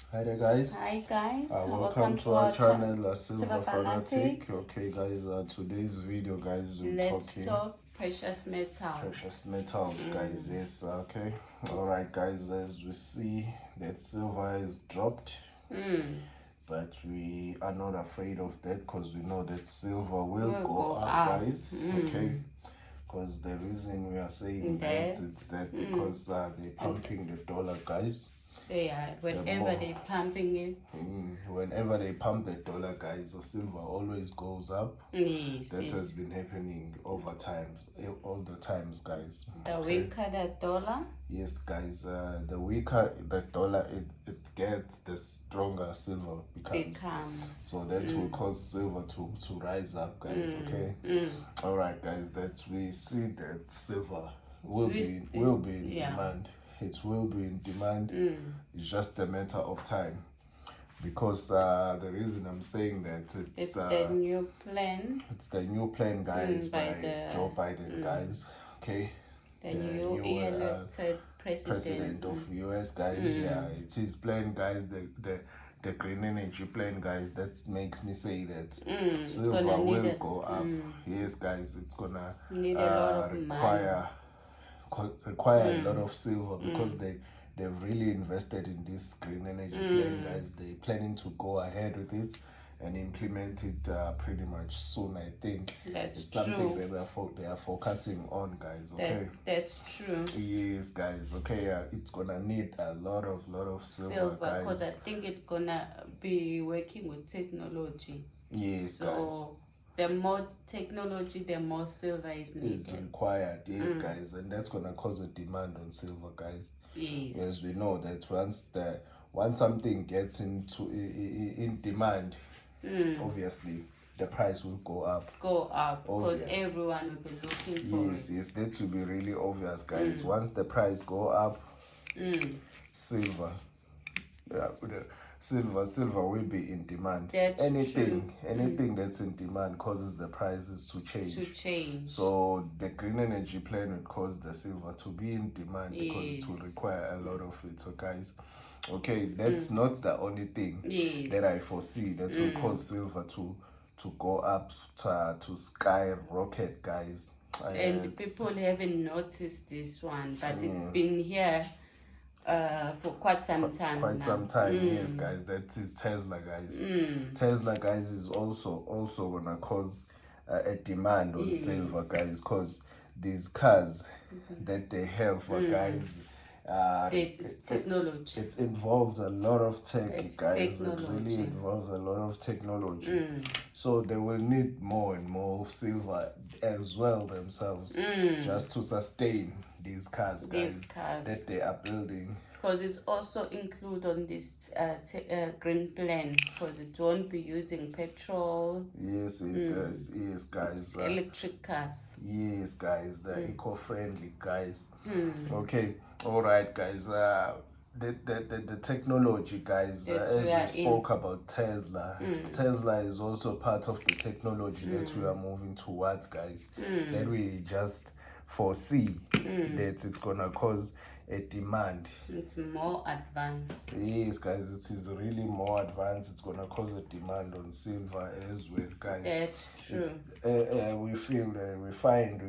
Hi there, guys. Hi guys, Welcome to our channel, Silver Fanatic. Okay, guys. Today's video, guys, we're Let's talking talk precious metal. precious metals, guys. Yes. Okay. All right, guys. As we see that silver is dropped, but we are not afraid of that because we know that silver will go up, guys. Okay. Because the reason we are saying that it's that because they're pumping the dollar, guys. Yeah, whenever they're pumping it. Whenever they pump the dollar, guys, the silver always goes up. Yes, That yes. has been happening over times, all the times, guys. The weaker the dollar. Yes, guys. The weaker the dollar it gets, the stronger silver becomes. So that will cause silver to rise up, guys. Okay. All right, guys. That we see that silver will be in demand. It will be in demand. It's just a matter of time. Because the reason I'm saying that it's the new plan. It's the new plan, guys, by Joe Biden, guys. Okay. The new elected president of US, guys. Yeah, it's his plan, guys. The green energy plan, guys. That makes me say that silver will go up. Yes, guys. It's gonna need a lot of require a lot of silver because they've really invested in this green energy plan, guys. They're planning to go ahead with it and implement it pretty much soon. I think it's something that they are focusing on, guys. Okay, that's true. Yes, guys. Okay, it's gonna need a lot of silver, guys, because I think it's gonna be working with technology. Yes, so guys. The more technology, the more silver is needed. It's required, yes, guys, and that's gonna cause a demand on silver, guys. Yes. As we know that once something gets in demand, obviously the price will go up. Because everyone will be looking for it. Yes, that will be really obvious, guys. Once the price go up, silver will be in demand. Anything that's in demand causes the prices to change. So the green energy plan would cause the silver to be in demand because it will require a lot of it. So, guys, okay, that's not the only thing that I foresee that will cause silver to go up to skyrocket, guys. And people haven't noticed this one, but it's been here for quite some time. Yes, guys. That is Tesla, guys. Tesla, guys, is also gonna cause a demand on silver, guys, because these cars that they have, guys, it's technology. It involves a lot of tech, guys. It really involves a lot of technology. So they will need more and more silver as well themselves, just to sustain these cars, guys, that they are building. Because it's also included on this green plan, because it won't be using petrol. Yes, guys. Electric cars. Yes, guys. The eco-friendly, guys. Okay, all right, guys. The technology, guys, as we spoke about Tesla, Tesla is also part of the technology that we are moving towards, guys, that we just foresee that it's gonna cause a demand. It's more advanced. Yes, guys, it is really more advanced. It's gonna cause a demand on silver as well, guys. That's true. We feel fine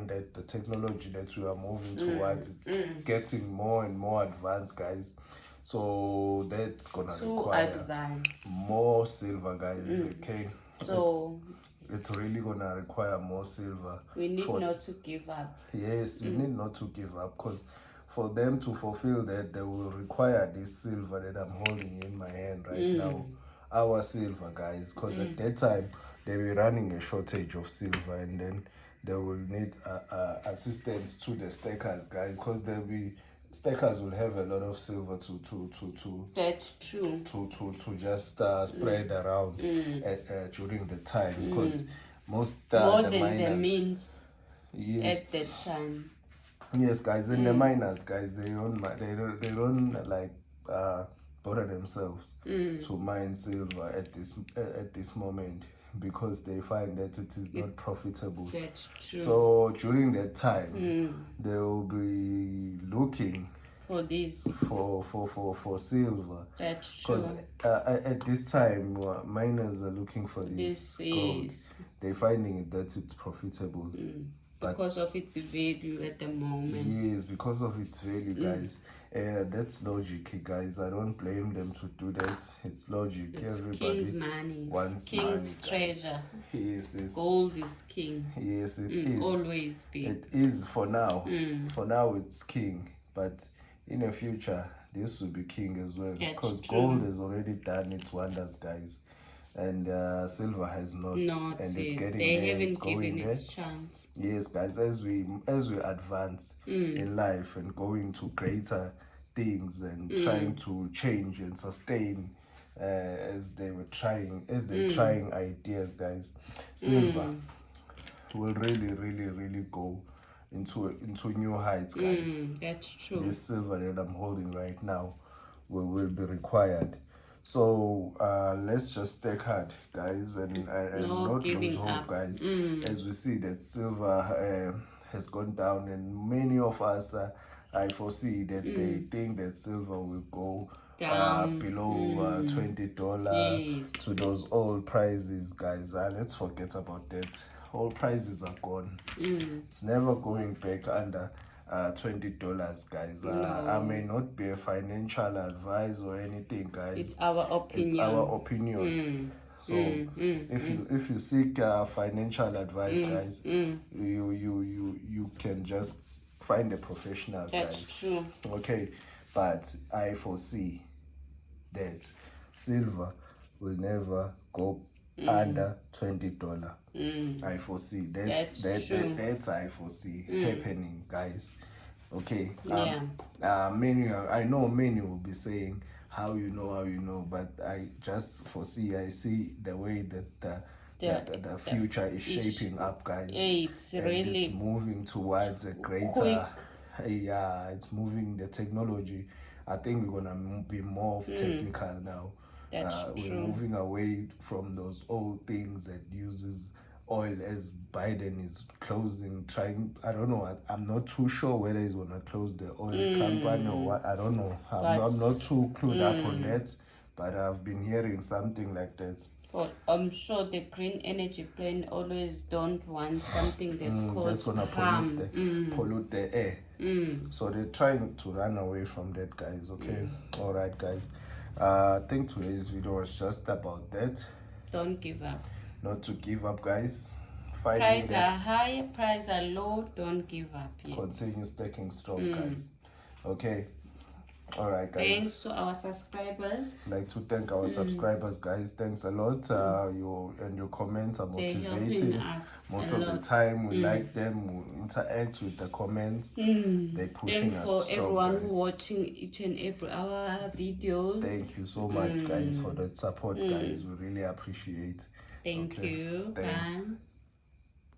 that the technology that we are moving towards, it's getting more and more advanced, guys. So that's gonna require more silver, guys. Okay. So it's really gonna require more silver. We need not to give up. Yes, we need not to give up, because for them to fulfill that, they will require this silver that I'm holding in my hand right now. Our silver, guys, because at that time they were running a shortage of silver, and then they will need assistance to the stackers, guys, because stackers will have a lot of silver that's true, to just spread around during the time, because most more the than miners, the means at that time. Yes, guys, and the miners, guys, they don't like bother themselves to mine silver at this moment, because they find that it is not profitable. That's true. So during that time, they will be looking for this for silver. That's true. Because at this time, miners are looking for this gold. They're finding it that it's profitable. Because of its value at the moment. Yes, because of its value, guys. That's logic, guys. I don't blame them to do that. It's logic. It's Everybody king's money. wants king's money, treasure. Yes. Gold is king. Yes, it is. Always be. It is for now. For now, it's king. But in the future, this will be king as well. That's because true. gold has already done its wonders, guys. And silver has not, and it's getting they there. haven't It's given going its there. chance. Yes, guys. As we advance in life and going to greater things and trying to change and sustain, as they're trying ideas, guys. Silver will really go into new heights, guys. That's true. This silver that I'm holding right now will be required. So let's just take heart, guys, and not lose hope, guys. As we see that silver has gone down, and many of us, I foresee that they think that silver will go down below $20 to those old prices, guys. Let's forget about that. All prices are gone. It's never going back under $20, guys. I may not be a financial advisor or anything, guys. It's our opinion. It's our opinion. So if you seek financial advice, guys, you can just find a professional. That's guys. True. Okay, but I foresee that silver will never go under $20. I foresee that's I foresee happening, guys. Okay. I know many will be saying how you know, but I just foresee. I see the way that the future is shaping up, guys. It's moving towards a greater quick. It's moving the technology. I think we're gonna be more technical now. We're moving away from those old things that uses oil, as Biden is I don't know, I'm not too sure whether he's gonna close the oil company or what. I don't know. I'm not too clued up on that, but I've been hearing something like that. But I'm sure the green energy plan always don't want something that's gonna harm. Pollute the air. So they're trying to run away from that, guys. Okay. All right, guys. I think today's video was just about that. Don't give up. Not to give up, guys. Prices are high, prices are low. Don't give up. Continue staying strong, guys. Okay. All right, guys. Thanks to our subscribers. I'd like to thank our subscribers, guys. Thanks a lot. Your comments are motivating. Us most of the time we like them, we interact with the comments. They're pushing Thanks us for strong, everyone guys. who watching each and every our videos. Thank you so much, guys, for that support, guys. We really appreciate. Thank you. Thanks. Bye.